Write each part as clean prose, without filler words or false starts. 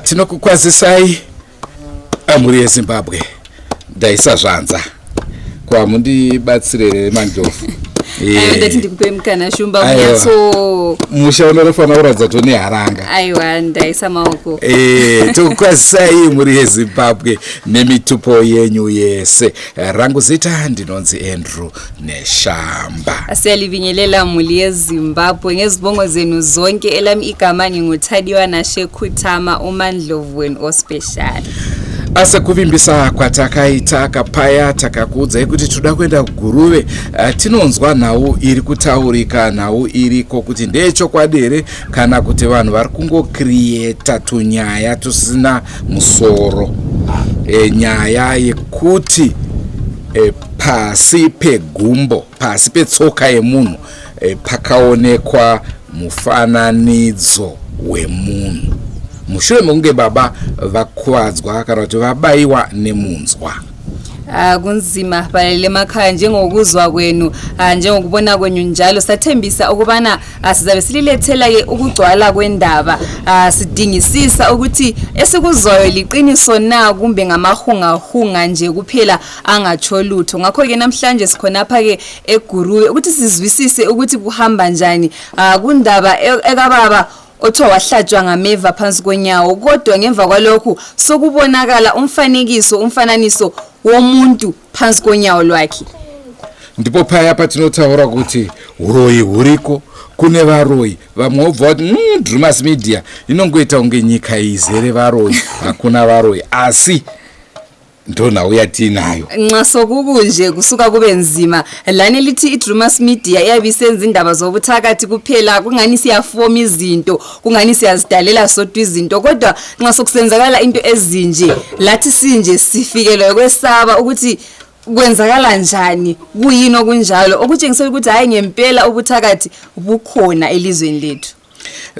Tinokukwazisai amuri yeZimbabwe ndaisa zvanza kwa mundi batsire mandlovu ndati ndikupe mukana shumba munyatso musha unorofana kuradza toni haranga aiwa ndaisa maoko tokukwazisai muri yeZimbabwe nemitupo yenyu yese. Rangu zita ndinonzi Andrew Neshamba. Asiyalivinyelela muli yeZimbabwe ngezibongo zenu zonke elami igama ngingutadiwa nashekhutama uMandlovu wenu ospecial. Asekuvimbisa kwatakaita kapaya takakudza kuti toda kuenda kuGuruve. Tinonzwa nhau iri kutaurika, nhau iriko kuti ndechokwadere kana kuti vanhu vari kungocreata tunyaya tusina musoro. Nyaya yekuti pasi pegumbo, pasi petsoka yemunhu pakaonekwa mufananidzo wemunhu. Mushure mekunge baba vakuwadzwa kana kuti vabayiwa nemunzwa. Kunzima balele emakhaya njengokuzwa kwenu, njengokubona kwenu njalo sathembisa ukubana sizabe sililethela ke ukugcwala kwendaba, sidingisisa ukuthi esikuzwayo liqiniso na kumbe ngamahungahunga nje kuphela angatsho lutho. Ngakho ke namhlanje sikhonapha ke eGuruve ukuthi sizwisise ukuthi kuhamba njani kundaba ekababa othiwa wahlatshwa ngameva phansi konyawo, kodwa ngemva kwalokho sokubonakala umfananiso womuntu phansi konyawo lwakhe. Ndipo phaya patinotaura kuti uroyi huriko, kune varoyi vamwe obva kuti Drewmas media inongoita unge nyika izere varoyi, hakuna varoyi asi ndona uyatinayo. Nxaso kukunje kusuka kube nzima. Lani lithi iDrewmas media yabisenza indaba zobuthakathi kuphela, kungani siyafoma izinto, kungani siyazidalela sodwa izinto, kodwa nxaso kusenzakala into ezinje lathi sinje sifikelwe kwesaba ukuthi kwenzakala njani, kuyini okunjalo okutshengisela ukuthi hayi ngempela ubuthakathi bukhona elizweni lethu.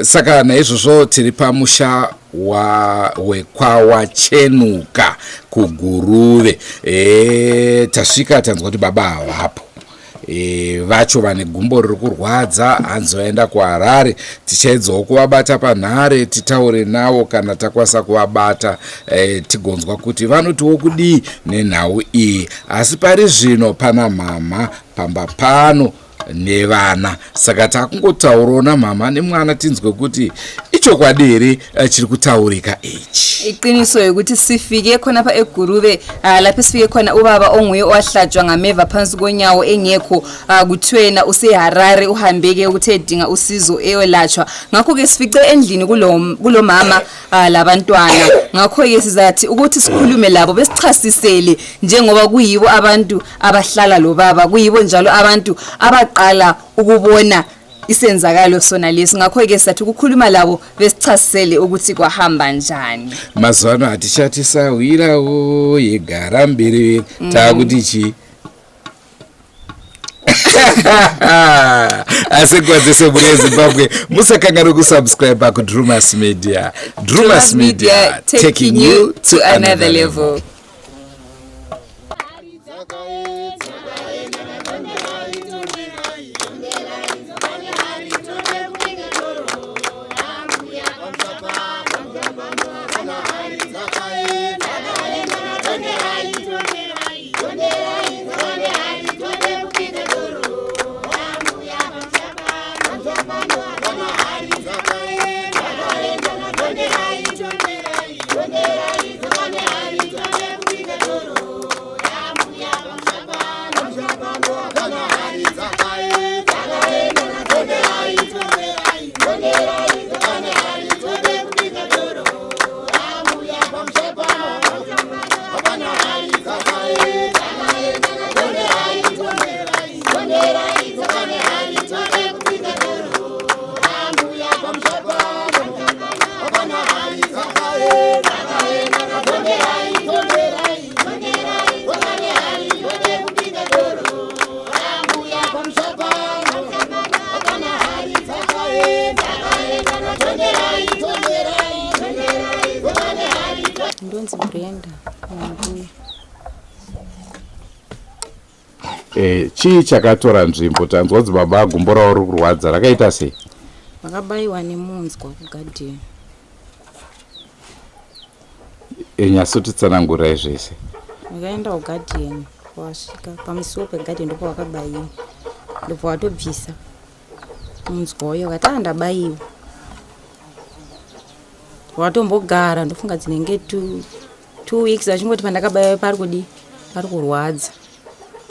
Saka naizvozvo tiri pamusha wekwawa Chenuka kuGuruve. Tasvika tanzwa kuti baba havapo. Vacho vane gumbo riri kurwadza, hanzi vaenda kuHarare. Tichaedzawo kuvabata panhare titaure navo kana takwanisa kuvabata, tigonzwa kuti vanotiwo kudii nenhau iyi. Asi pari zvino pana mama pamba pano nevana, saka takungotaurawo namama nemwana tinzwe kuti ichokwadere chiri kutaurika ichi. Iqiniso yokuthi sifike khona pha eGuruve, lapho sifike khona ubaba onguye owahlatshwa ngameva phansi konyawo engekho, kuthwena useHarare uhambeke ukuthi edinga usizo eyolatshwa. Ngakho ke sifice endlini kulo mama labantwana. Ngakho ke sizathi ukuthi sikhulume labo besichasisele njengoba kuyibo abantu abahlala lo baba, kuyibo njalo abantu abaqala ukubona isenzakalo sona lesi. Ngakho ke sathi ukukhuluma labo besichasisele ukuthi kwahamba njani. Mazwana atishatisa wirawo yegara mbere takuti chi asekwadzise muri yeZimbabwe musakangara kusubscribe kuDrewmas media. Drewmas media taking you to another level. Hari inonzi Brenda Mbuya. Chii chakatora nzvimbo? Tanzwa kuti baba gumbo ravo riri kurwadza, rakaita sei? Vakabayiwa nemunzwa kugadheni. Nyasi kutitsanangurai zvese. Vakaenda kugadheni, wasvika pamusuwo pegadheni ndipo vakabayiwa, ndipo watobvisa munzwa uyo kati ndabayiwa. Watombogara ndofunga dzinenge 2 weeks achingoti pandakabayiwa pari kurwadza.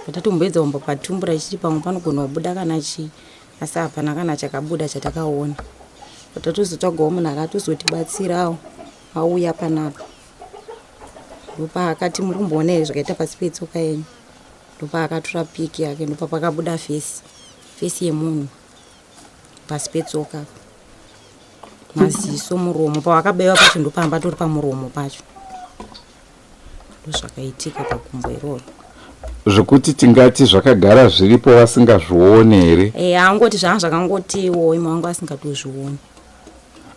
Watatomboedza umbo patumbura ichiri pamwe panogona kubuda kana chii, asi hapana kana chakabuda chatakaona. Watatozotsvagawo munhu akatozotibatsirawo auya panapa. Ndopa akati muri kumboona here zvakaita pasi petsoka yenyu. Ndopa akatora piki yake, ndopa pakabuda fesi yemunhu pasi petsoka. Maziso, muromo, pawakabayiwa pacho ndopamba tori pamuromo pacho. Ndozvakaitika pagumbo iroro. Zvokuti tingati zvakagara zviripo vasingazvioni here? Angoti zvanga zvakangotiwo imwe wangu asingatozvioni.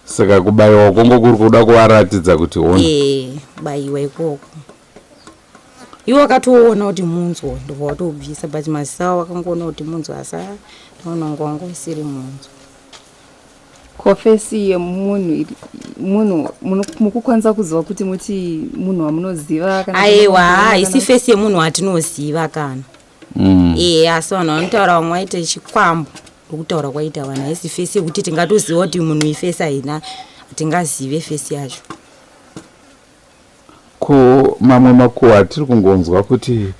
Saka kubayiwa kongo kuri kuda kuvaratidza kuti oni. Bayiwa ikoko. Iwo akatoona kuti munzwa ndobva watobvisa, but maziso awo akangoona kuti munzwa, asi taona ngwangu isiri munzwa. Kofesi yemunhu mukukwanisa kuziva kuti muti munhu wamunoziva kana? Aiwa, haisi fesi yemunhu watinoziva kana. Asi vanhu vanotaura vamwe vaita chikwambo ndokutaura kwaita vanhu, haisi fesi yekuti tingatoziva kuti munhu ifesi haina, hatingazive fesi yacho. Ko mamwe makuhwa atiri kungonzwa kuti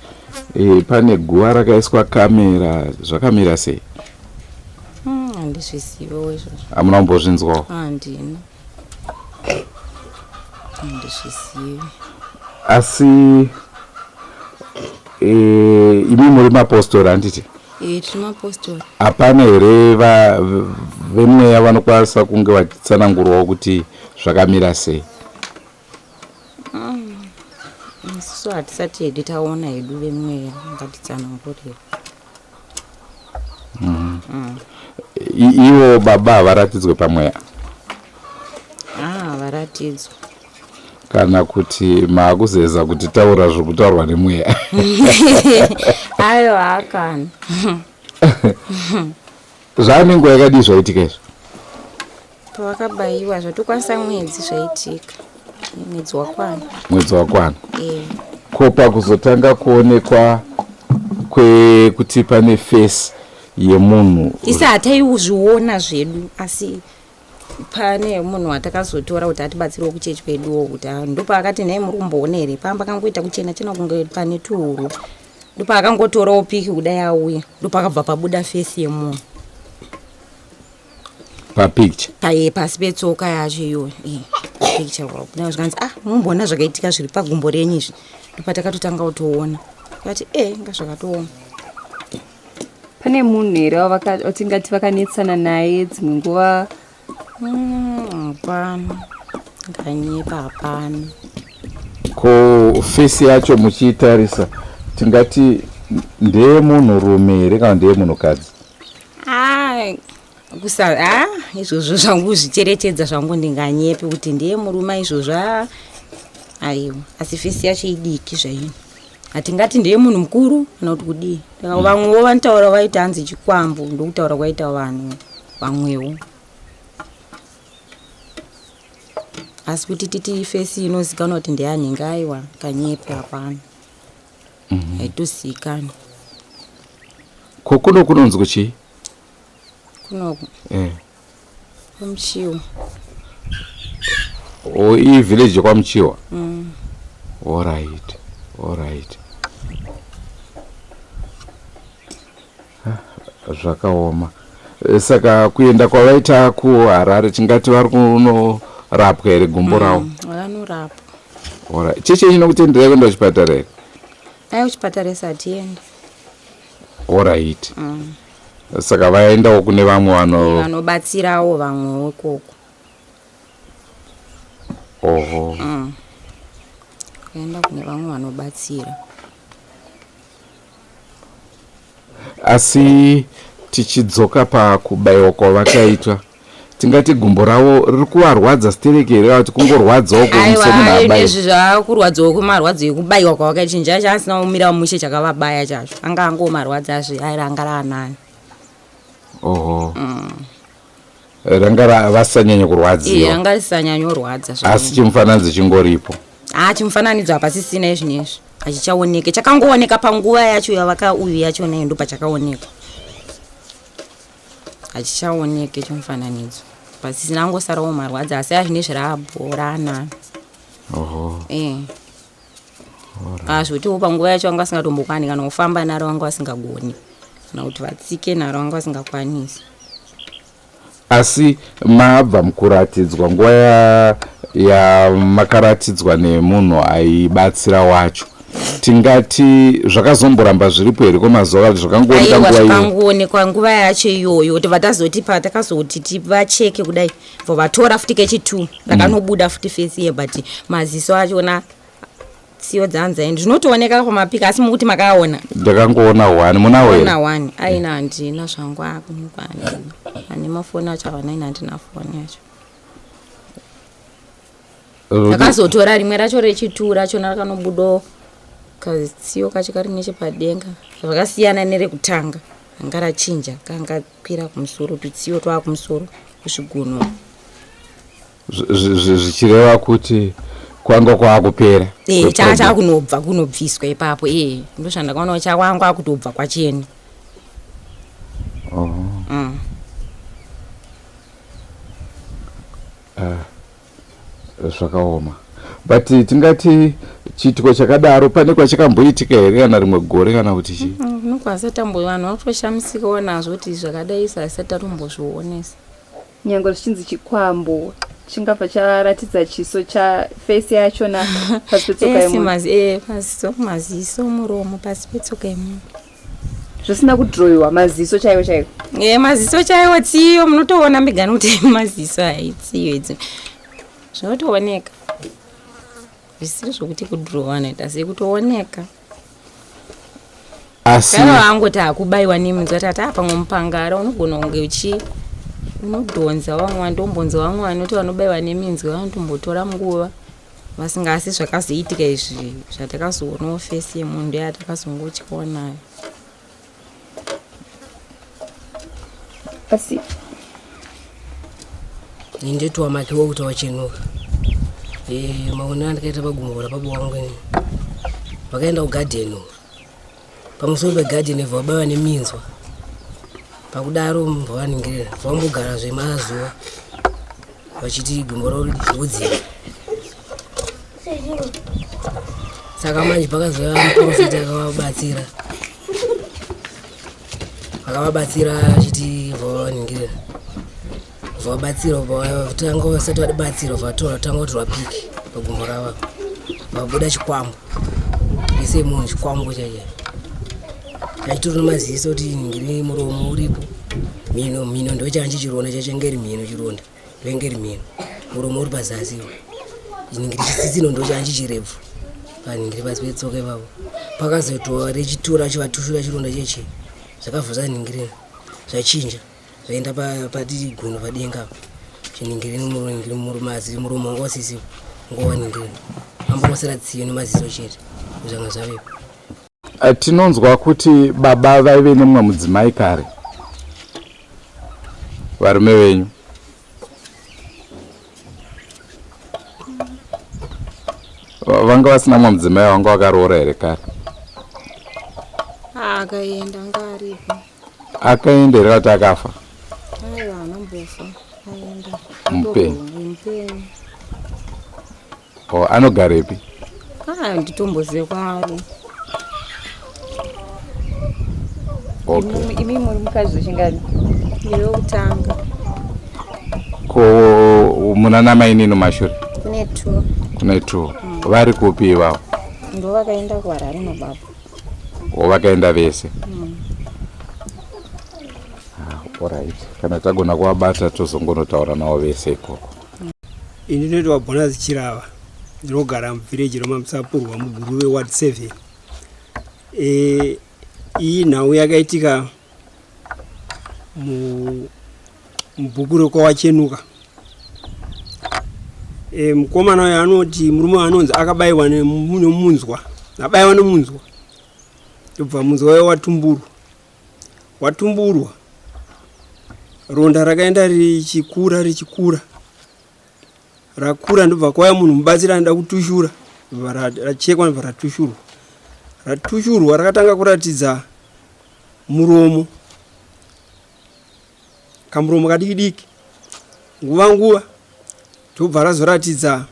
pane guva rakaiswa kamera, zvakamira sei? Handizvizivo izvozvo. Hamuna kumbozvinzwawo? Handina. Handizvizivi. Asi imi muri mapostori handiti? Tiri mapostori. Hapana here vemweya vanokwanisa kunge vachitsanangurawo kuti zvakamira sei? Isusu hatisati hedu taona hedu vemweya ngatitsanangurire. Ivo baba havaratidzwe pamweya? Havaratidzwe. Kana kuti maakuzeza kuti taura zvokutaurwa nemweya? Aiwa, hakana. Zvaane nguva yakadii zvaitika izvo? Pavakabayiwa zvatokwanisa mwedzi zvaitika. Mwedzi wakwana. Mwedzi wakwana? Ko pakuzotanga kuonekwa kwekuti pane fesi yemunhu isi hataizviona zvedu, asi pane munhu watakazotora kuti atibatsirewo kuchechi kweduwo, kuti ndopa akati nhai muri kumboona here pamba kangoita kuchena chena kunge pane tuhuru. Ndopa akangotorawo piki kudai auya, ndopa akabva pabuda fesi yemunhu papicture pasi petsoka yacho iyoyo. Picture wakuda zvikanzi mumboona zvakaitika zviri pagumbo renyu izvi. Ndopa takatotanga kutoona kati ngazvakatoona. Pane munhu here watingati vakanetsana naye dzimwe nguva? Hapana, nganyepa hapana. Ko fesi yacho muchiitarisa tingati ndeye munhurume here kana ndeye munhukadzi? Izvozvo zvangu zvicherechedza zvangu ndinganyepe kuti ndeye murume izvozvo. Aiwa, asi fesi yacho idiki zvaino. Hatingati ndeye munhu mukuru kana kuti kudii. Vamwewo vanotaura vaita hanzi chikwambo ndokutaura kwaita vanhu vamwewo. Asi kuti titi fesi inozikanwa kuti ndeyanhingi, aiwa, kanyepe hapana. Haitozikanwa. Ko kuno kunonzwa chii? Kunoku? Kwamuchiwa. Iyi village yekwamuchiwa? Alright. Zvakaoma. Saka kuenda kwavaita kuHarare tingati vari kunorapwa here gumbo ravo? Vanorapwa. Alright. Cheche chinokutenderai kuenda kuchipatara here? Kuchipatara isatienda. Alright. Saka vaendawo kune vamwe vanobatsirawo vamwewo ikoko. Oho. Vaenda kune vamwe vanobatsira. Asi tichidzoka pakubayiwa kwavakaitwa, tingati gumbo ravo riri kuvarwadza stereke kuti kungorwadzawo izvi zvakurwadzawo kumarwadzo ekubayiwa kwavakachinja chaasina kumira mushe chakavabaya chacho anga angomarwadza azve airanga raanani. Oho. Ranga vasanyanya kurwadziwa. Ranga risanyanya kurwadza. Asi chimufananidzo chingoripo. Chimufananidzo hapasisina izvi nezvi. Hachichaoneke. Chakangooneka panguva yacho yavakauya yacho nayo ndo pachakaoneka. Hachichaoneke chimufananidzo. Pasisina angosarawo marwadza asi azvine zvirabhorana. Oho. Zvutiwo panguva yacho vanga vasingatombokwanisa kana kufamba naro vanga vasingagoni. Kana kuti vatsike naro vanga vasingakwanisi. Asi mabva mukuratidzwa nguva yamakaratidzwa nemunhu aibatsira wacho. Tingati zvakazomboramba zviripo here kwemazuva kuti zvakangooneka nguva iyo. Zvakangoonekwa nguva yacho iyoyo kuti vatazoti patakazoti tivacheke kudai vatora futi kechi2 rakanobuda futi face ye but maziso achona siyo dzanza endi zvinotooneka kwamapika asi mukuti makaona. Ndakangoona 1 munawo here. Ona 1 aina handina zvangu akunikwana. Ani mafoni acho avana handina foni yacho. Ndakazotora rimwe racho rechi2 rachona rakanobudo kazitsiyo kacho kari nechepadenga zvakasiyana nerekutanga anga rachinja kanga kwira kumusoro tutsiyo twa kumusoro kusviguno zvichireva kuti kwanga kwakupera chacha kunobva kunobviswa ipapo ndoshanda kwaona chakwanga kutobva kwacheni. Zvakaoma but tingati chitiko chakadaro pane kwachakamboitika here kana rimwe gore kana kuti chii? Nokwasatambo vanhu vatoshamisikawo nazvo kuti zvakadai sasati tatombozvionesa. Nyange zvichinzi chikwambo chingabva charatidza chiso cha face yachona pasi petsoka yemunhu. Maziso muromo pasi petsoka yemunhu. Zvisina kudhirowiwa maziso chaiwo chaiwo. Maziso chaiwo tsiyo munotoona mbigani kuti maziso haitsiyo idzi. Zvinotooneka. Zvisiri zvokuti kudhirowa naita sekutooneka. Asi kana wangoti akubayiwa neminzwa tati pamwe mupangara unogona kunge unodhonza vamwe vandombonza vamwe vanoti vanobayiwa neminzwa vanotombotora nguva vasingasi zvakazoitika izvi zvatakazoonawo fesi yemunhu yatakazongotyaonayo. Pasi nditowa makiwo kuti wachenuka. Maona ndakaita pagumbo rapabo wangu vakaenda kugadheni pamusoro pegadheni vabayiwa neminzwa pakudaro mvavaningirira vambogara zvemazuva vachiti gumbo ravo ridzika. Saka manje pakazouya muprofita akavabatsira achiti vavaningirira vabatsira vatanga vasati vadibatsira vatora tanga kuti vapike pagumbo ravo vabuda chikwambo ese munhu chikwambo chacho chachitori nemaziso kuti ngiri muromo uripo mhino ndo chanje chironda chachengeri mhino chironda ndengeri mhino muromo uri pazasi ngiri chisitsino ndo chanje chirebvu ngiri pasi petsoka ipapo pakazotowa rechitora chivatushura chironda cheche zvakavhuza ningirina zvachinja zvaenda pati guno padenga chiningiri murumazi muromo wanga usisipo ngova ningirina ambosara tsiyo nemaziso chete zvanga zvavepo. Tinonzwa kuti baba vaive nemumwe mudzimai kare varume venyu. Vanga vasina mumwe mudzimai wanga wakaroora here kare? Akaenda ngaripo. Akaenda here kuti akafa? Aiwa anombofa aenda. Mupenyu. Anogarepi? Nditomboziva kwaari. Imi muri mukadzi wechingani? Ndiri wekutanga. Ko muna namai nini mashure? Kune 2. Vari kupi ivavo? Ndo vakaenda kuHarare nababa. Vakaenda vese? Alright. Kana tagona kuvabata tozongonotaura navo vese ikoko. Ini ndinoitwa Bonazi Chirava. Ndinogara muvhireji romamusapurwa muGuruve Ward 7. Iyi nhau yakaitika mubhuku kwawachenuka. Mukomana uyu anoti murume anonzi akabayiwa nemunzwa, abayiwa nemunzwa. Ndobva munzwa wayo watumburwa. Ronda rakaenda richikura. Rakura ndobva kwaya munhu mubatsira anoda kutushura. Rachekwa ndobva ratushurwa. Ratushurwa rakatanga kuratidza muromo. Kamuromo kadiki nguva ndobva razoratidza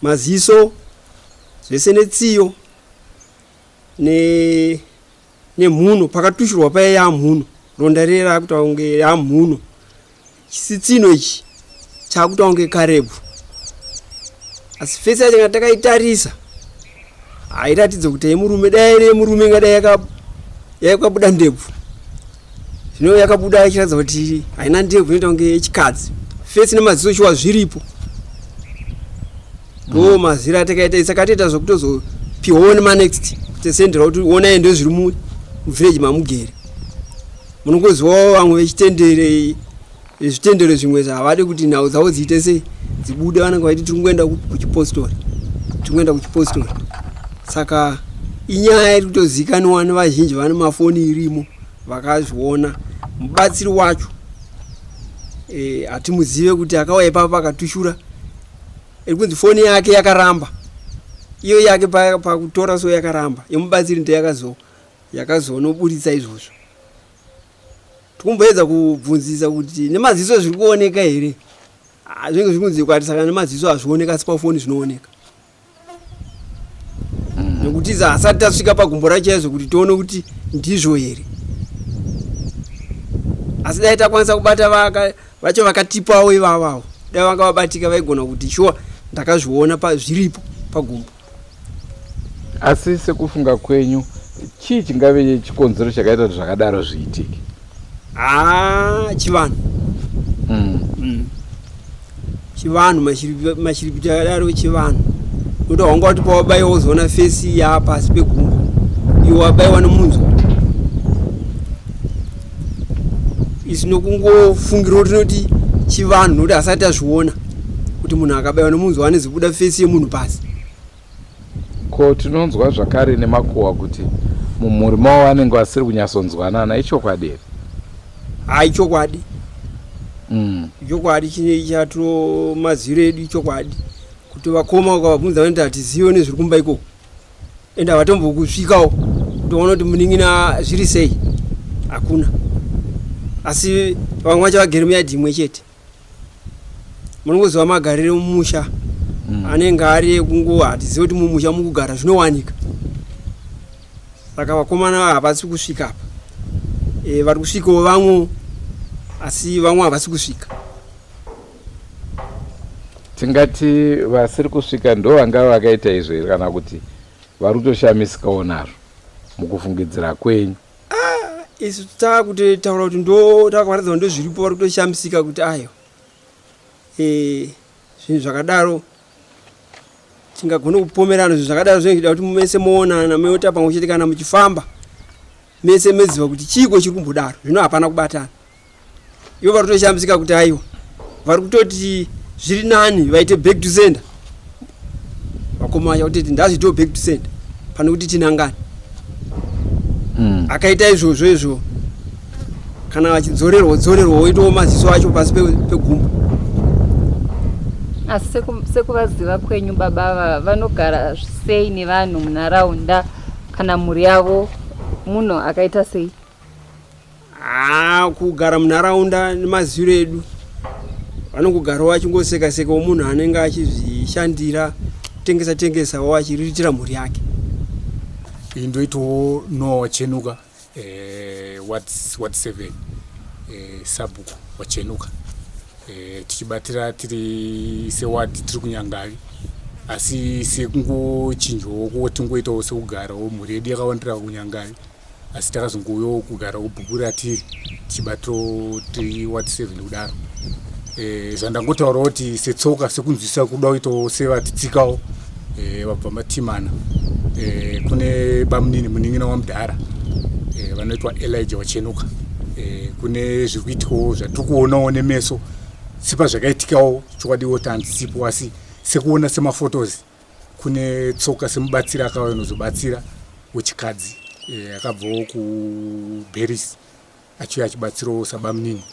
maziso zvese netsiyo nemhuno. Pakatushurwa paya yamhuno. Ronda riri rakuita kunge yamhuno. Chisitsino ichi chakuita kunge karebvu. Asi fesi yacho takayitarisa hairatidze kuti murume dai murume ngadai yakabuda ndebvu. Zvino yakabuda ichiratidza kuti haina ndebvu, inoita kunge yechikadzi. Fesi nemaziso chiwa zviripo. Ndo mazira takaita sakatoita zvokutozopiwawo nemanext kuti sendera kuti onai ndo zviri muvhireji mamugere. Munongozivawo vamwe vechitendere zvitendero zvimwe zvavade kuti nhau dzavo dziite sei dzibude, vanenge vaiti tiri kuenda kuchipostori. Saka inyaya iri kutozikanwa nevazhinji vane mafoni irimo vakazviona. Mubatsiri wacho hatimuzive kuti akauya ipapo akatushura. Iri kunzi foni yake yakaramba, iyo yake pakutora so yakaramba. Yemubatsiri yakazonobuditsa izvozvo. Tikumboedza kubvunzisa kuti nemaziso zviri kuoneka here. Zvinenge zvikunzi kwati saka nemaziso hazvioneka asi pafoni zvinooneka. Nekuti hasati tasvika pagumbo rachaizvo kuti tione kuti ndizvo here. Asi dai takwanisa kubata vacho vakatipawo ivavavo, dai vanga vabatika vaigona kuti shuwa ndakazviona zviripo pagumbo. Asi sekufunga kwenyu chii chingave chikonzero chakaita kuti zvakadaro zviitike? Chivanhu. Chivanhu mashiripiti akadaro chivanhu. Kuti wanga wati pawabayiwa uzoona fesi yapasi pegumbo, iwe wabayiwa nemunzwa. Izvi nokungofungirwa tinoti chivanhu nokuti hasati azviona kuti munhu akabayiwa nemunzwa anezobuda fesi yemunhu pasi. Ko tinonzwa zvakare nemakuhwa kuti mumhuri mavo vanenge vasiri kunyatsonzwanana. Ichokwadi here? Ichokwadi. Ichokwadi chinechatiro maziro edu ichokwadi. Kuti vakoma ukavabvunza vanoti hatizive nezviri kumba ikoko. Ende havatombokusvikawo kuti vaona kuti muning'ina zviri sei. Hakuna. Asi vamwe vacho vagere muyadhi imwe chete. Munongoziva magariro mumusha anenge ari ekungo hatizive kuti mumusha mukugara zvinowanika. Saka vakomana havasi kusvika apa. Vari kusvikawo vamwe asi vamwe havasi kusvika. Tingati vasiri kusvika ndo vanga vakaita izvo kana kuti vari kutoshamisikawo nazvo mukufungidzira kwenyu? Isu takuti taura kuti ndo takaratidza ndo zviripo vari kutoshamisika kuti ayo zvinhu zvakadaro tingagona kupomerana. Zvinhu zvakadaro zvinoda kuti mese moonana meota pamwe chete kana muchifamba mese meziva kuti chiko chiri kumbodaro. Zvino hapana kubatana. Ivo vari kutoshamisika kuti aiwa vari kutoti zviri nani vaite back to sender. Vakoma vacho kuti ndazvitiwo back to sender pane kuti tinangane. Akaita izvozvo kana vachidzorerwa oitawo maziso acho pasi pegumbo. Asi sekuvaziva kwenyu baba vanogara sei nevanhu munharaunda kana mhuri yavo munhu akaita sei? Kugara munharaunda nemaziro edu vanongogarawo vachingoseka-sekawo munhu anenge achizvishandira tengesa achiriritira mhuri yake. Indoitawo no wachenuka what 7 sabhuku wachenuka tichibatira tiri sewadi tiri kunyangavi asi sekungochinjawo kutingoitawo sekugarawo mhuri yedu yakawandira kunyangavi asi takazongouyawo kugarawo bhuku ratiri tichibatirawo tiri what 7 kudaro. Zvandangotaura kuti setsoka sekunzwisa kuda kuitawo sevatitsikawo vabva matimana. Kune bamunini muning'ina wamudhara vanoitwa Elijah wachenuka kune zvikuitikawo zvatiri kuonawo nemeso sipa zvakaitikawo chokwadiwo tanzisipo asi sekuona semafotos kune tsoka semubatsira akauya nozobatsira wechikadzi akabvawo kuBeris achiuya achibatsirawo sabamunini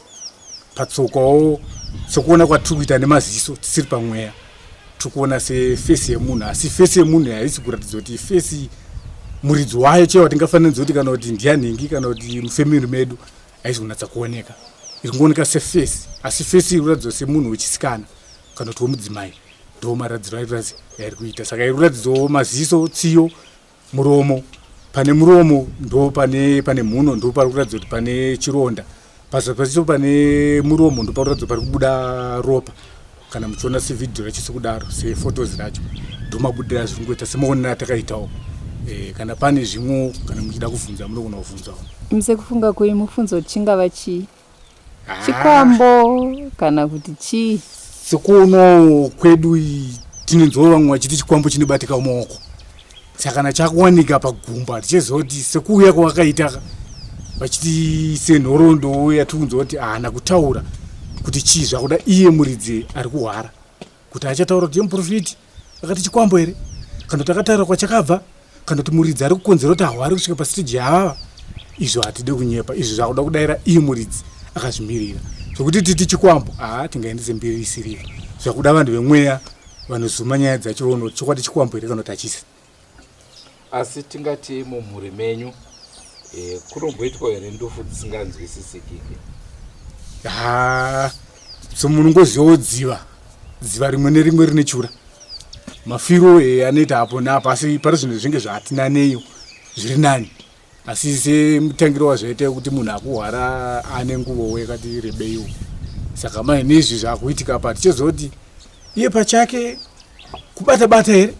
patsokawo sekuona kwatiri kuita nemaziso tisiri pamweya tiri kuona sefesi yemunhu asi fesi yemunhu haisi kuratidza kuti fesi muridzi wayo chaiwa tingafanira kuti kana kuti ndianhingi kana kuti mufemiri medu haisi kunatsa kuoneka iri kungooneka sefesi asi fesi iri kuratidza semunhu wechisikana kana kuti womudzimai ndo maradziro airi kuita saka iri kuratidzawo maziso tsiyo muromo pane muromo ndo pane mhuno ndo pari kuratidza kuti pane chironda paziso pane muromo ndo pari kuratidza pari kubuda ropa kana muchiona sevidhio rachisi kudaro sefotos racho ndo mabudira zviri kungoita semaonera atakaitawo kana pane zvimwe kana muchida kuvhunza munogona kuvhunzawo mise kufunga kwei mufunzo kuti chingava chii chikwambo kana kuti chii sekuonawo kwedu tinonzwa vamwe vachiti chikwambo chinobatika mumaoko saka kana chakuwanika pagumba tichizoti sekuuya kwawakaita vachiti senhoroondo yatiri kunzwa kuti haana kutaura kuti chii zvakuda iye muridzi ari kuhwara kuti achataura kuti yemuprofiti akati chikwambo here kana kuti akataura kwachakabva kana kuti muridzi ari kukonzera kuti ahwari kusvika pasiteji yavava izvo hatide kunyepa izvo zvakuda kudayira iye muridzi akazvimirira zvokuti titi chikwambo tingaendese mbiri isiriva zvakuda vanhu vemweya vanozuma nyaya dzachirono chokwadi chikwambo here kana kuti hachisi asi tingati mumhuri menyu kunomboitwa here ndofu dzisinganzwisisiki so munhu ngozivawo dziva rimwe nerimwe rine chura mafiro anoita apo napo asi pari zvinhu zvinge zvatinaneyo zviri nani asi semutangiro wazvaita kuti munhu akuhwara ane nguvo yakati rebeiwo saka mai nezvi zvakuitika pa tichizoti iye pachake kubata here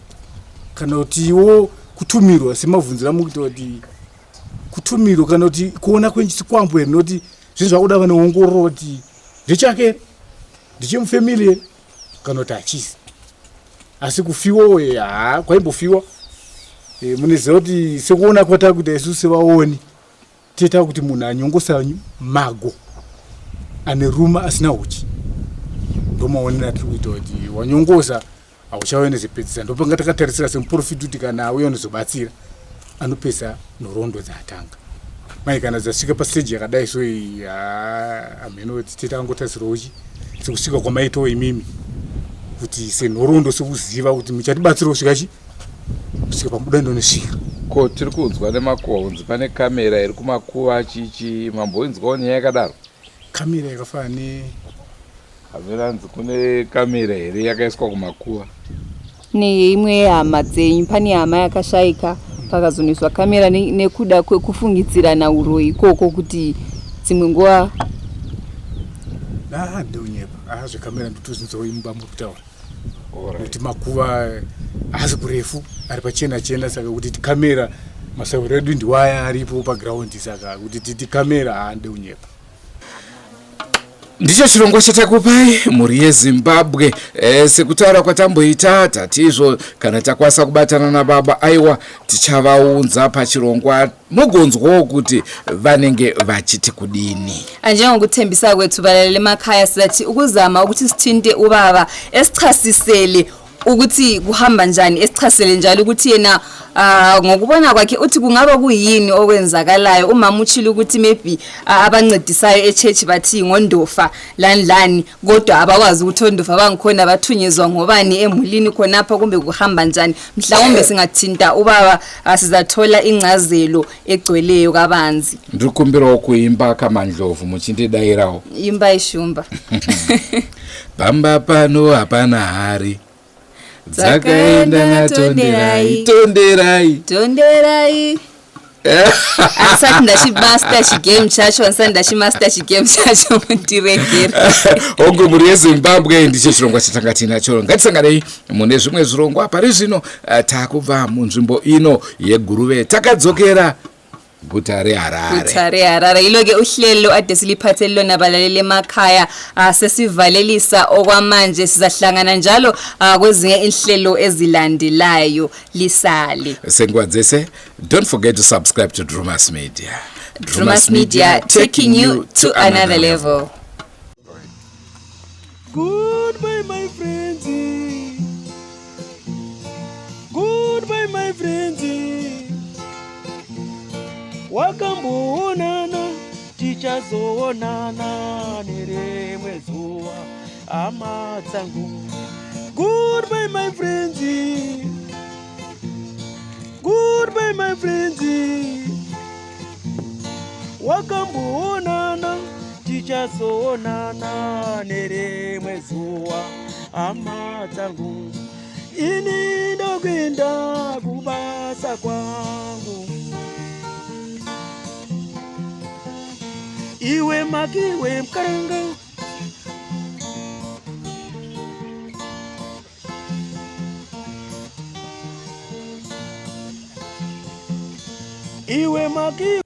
kana kutiwo kutumirwa semabvunzira mukuita kuti kutumirwa kana kuti kuona kwechikwambo here noti zvinhu zvakuda vanoongorora kuti ndechake here ndechemufamili here kana kuti hachisi asi kufiwa kwaimbofiwa munoziva kuti sekuona kwata kuti isusu sevaoni tiita kuti munhu anyongosa mago ane ruma asina uchi ndomaonera tiri kuita kuti wanyongosa hauchauya nezvepedzisa ndopanga takatarisira semuprofiti kuti kana auya unozobatsira anopesa nhoroondo dzaatanga mai kana dzasvika pasiteji yakadai so iyi hameno kuti titangotarisirawo chi sekusvika kwamaitawo imimi kuti senhoroondo sekuziva kuti muchatibatsirawo svikachi kusvika pamuda ndonosvika ko tiri kunzwa nemakuhwa kunzi pane kamera iri kumakuva chichi mamboinzwawo nyaya yakadaro kamera yakafana ne haveranzi kune kamera here yakaiswa kumakuva neimwe yehama dzenyu pane hama yakashayika pakazoniswa kamera nekuda kwekufungidzirana uro ikoko kuti dzimwe nguva ndonyepa zvekamera ndotozinzawo imba muri kutaura kuti makuva haasi kurefu ari pachena chena saka kuti tikamera masauro edu ndiwaya aripo pagiraundi saka kuti titi kamera ndeunyepa ndicho chirongwa chatakupai mhuri yeZimbabwe. Sekutaura kwatamboita tatizvo kana takwanisa kubatana nababa aiwa tichavaunza pachirongwa mugonzwawo kuti vanenge vachiti kudini. Njengokutembisa kwethu balalele makhaya sizathi ukuzama ukuthi sithinte ubaba esichasisele ukuthi kuhamba njani, esichasele njalo ukuthi yena ngokubona kwakhe uthi kungaba kuyini okwenzakalayo. Umama uchile ukuthi maybe abancedisayo echurch bathi ngondofa lani kodwa abakwazi ukuthi ondofa bangikhona bathunyezwa ngobani emulini khonapha kumbe kuhamba njani. Mhlawumbe singathinta ubaba sizathola incazelo egcweleyo kabanzi. Ndikumbira ukuimba kaMandlovu muchinde dairawo. Imba ishumba. Bamba pano hapana hari. Dzakaenda natonderai. Asati ndachimaster chigame chacho asati ndachimaster chigame chacho mundiregera. Ongo muri yeZimbabwe ndicho chirongwa chatangati nacho. Ngatisanganei mune zvimwe zvirongwa pari zvino takubva munzvimbo ino yeGuruve takadzokera guta reHarare. Iloke uhlelo ade siliphathelelo nabalalele emakhaya sesivalelisa okwamanje sizahlangana njalo kwezinye inhlelo ezilandelayo lisale. Sengwadzese, don't forget to subscribe to Drewmas Media. Drewmas Media, taking you to another level. Goodbye, my friends. Goodbye, my friends. Wakamboonana, tichazoonana nerimwe zuva, hama dzangu. Goodbye, my friends. Goodbye, my friends. Wakamboonana, tichazoonana nerimwe zuva, hama dzangu. Ini ndokwenda kubasa kwangu. Iwe makiwe mkaranga. Iwe makiwe